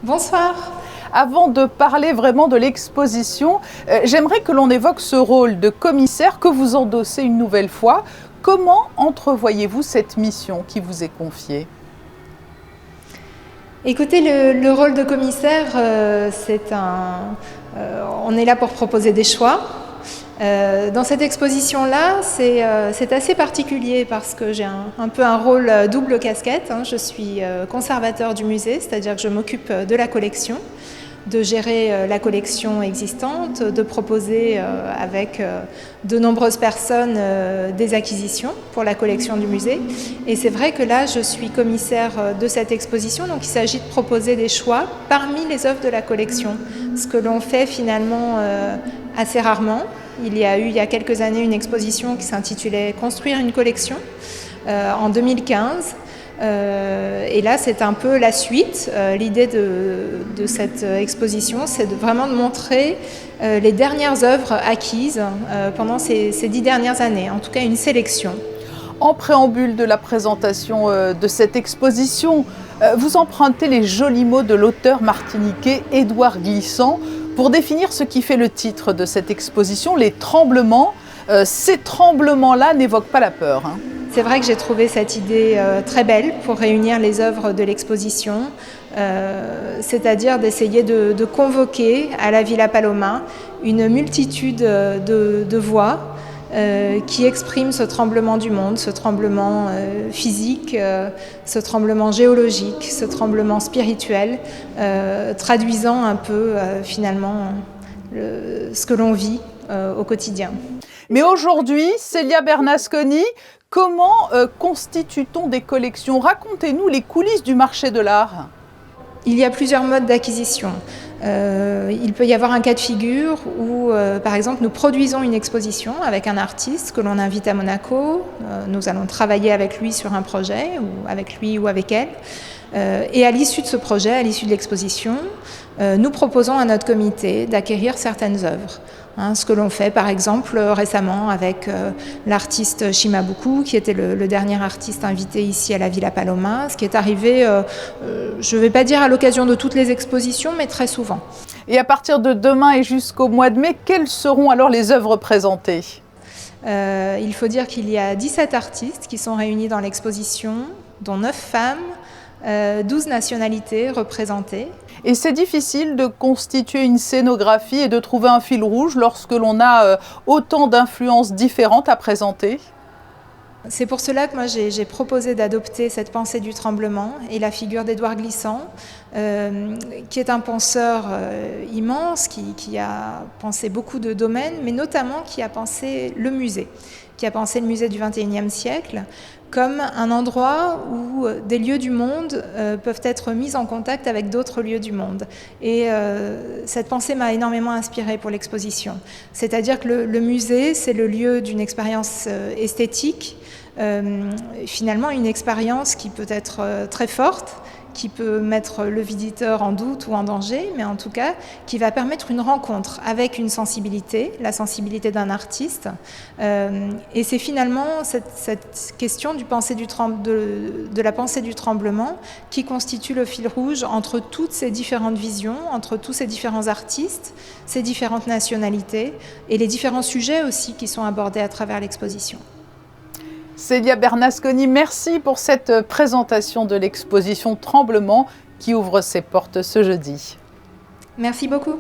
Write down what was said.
Bonsoir. Avant de parler vraiment de l'exposition, j'aimerais que l'on évoque ce rôle de commissaire que vous endossez une nouvelle fois. Comment entrevoyez-vous cette mission qui vous est confiée ? Écoutez, le rôle de commissaire, on est là pour proposer des choix. Dans cette exposition-là, c'est assez particulier parce que j'ai un peu un rôle double casquette. Je suis conservateur du musée, c'est-à-dire que je m'occupe de la collection, de gérer la collection existante, de proposer avec de nombreuses personnes des acquisitions pour la collection du musée. Et c'est vrai que là, je suis commissaire de cette exposition, donc il s'agit de proposer des choix parmi les œuvres de la collection, ce que l'on fait finalement assez rarement. Il y a eu il y a quelques années une exposition qui s'intitulait « Construire une collection » en 2015. Et là, c'est un peu la suite. L'idée de cette exposition, c'est vraiment de montrer les dernières œuvres acquises pendant ces 10 dernières années, en tout cas une sélection. En préambule de la présentation de cette exposition, vous empruntez les jolis mots de l'auteur martiniquais Édouard Glissant pour définir ce qui fait le titre de cette exposition, les tremblements. Ces tremblements-là n'évoquent pas la peur. C'est vrai que j'ai trouvé cette idée très belle pour réunir les œuvres de l'exposition, c'est-à-dire d'essayer de convoquer à la Villa Paloma une multitude de voix qui expriment ce tremblement du monde, ce tremblement physique, ce tremblement géologique, ce tremblement spirituel, traduisant un peu finalement ce que l'on vit au quotidien. Mais aujourd'hui, Célia Bernasconi, comment constitue-t-on des collections? Racontez-nous les coulisses du marché de l'art. Il y a plusieurs modes d'acquisition. Il peut y avoir un cas de figure où, par exemple, nous produisons une exposition avec un artiste que l'on invite à Monaco. Nous allons travailler avec lui sur un projet, ou avec lui ou avec elle. Et à l'issue de ce projet, à l'issue de l'exposition, nous proposons à notre comité d'acquérir certaines œuvres. Ce que l'on fait par exemple récemment avec l'artiste Shimabuku, qui était le dernier artiste invité ici à la Villa Paloma, ce qui est arrivé, je ne vais pas dire à l'occasion de toutes les expositions, mais très souvent. Et à partir de demain et jusqu'au mois de mai, quelles seront alors les œuvres présentées ? Il faut dire qu'il y a 17 artistes qui sont réunis dans l'exposition, dont 9 femmes, 12 nationalités représentées. Et c'est difficile de constituer une scénographie et de trouver un fil rouge lorsque l'on a autant d'influences différentes à présenter. C'est pour cela que moi j'ai proposé d'adopter cette pensée du tremblement et la figure d'Édouard Glissant, qui est un penseur immense, qui a pensé beaucoup de domaines, mais notamment qui a pensé le musée, qui a pensé le musée du XXIe siècle comme un endroit où des lieux du monde peuvent être mis en contact avec d'autres lieux du monde. Et cette pensée m'a énormément inspirée pour l'exposition. C'est-à-dire que le musée, c'est le lieu d'une expérience esthétique, finalement une expérience qui peut être très forte, qui peut mettre le visiteur en doute ou en danger, mais en tout cas qui va permettre une rencontre avec une sensibilité, la sensibilité d'un artiste. Et c'est finalement cette question de la pensée du tremblement qui constitue le fil rouge entre toutes ces différentes visions, entre tous ces différents artistes, ces différentes nationalités et les différents sujets aussi qui sont abordés à travers l'exposition. Célia Bernasconi, merci pour cette présentation de l'exposition Tremblement qui ouvre ses portes ce jeudi. Merci beaucoup.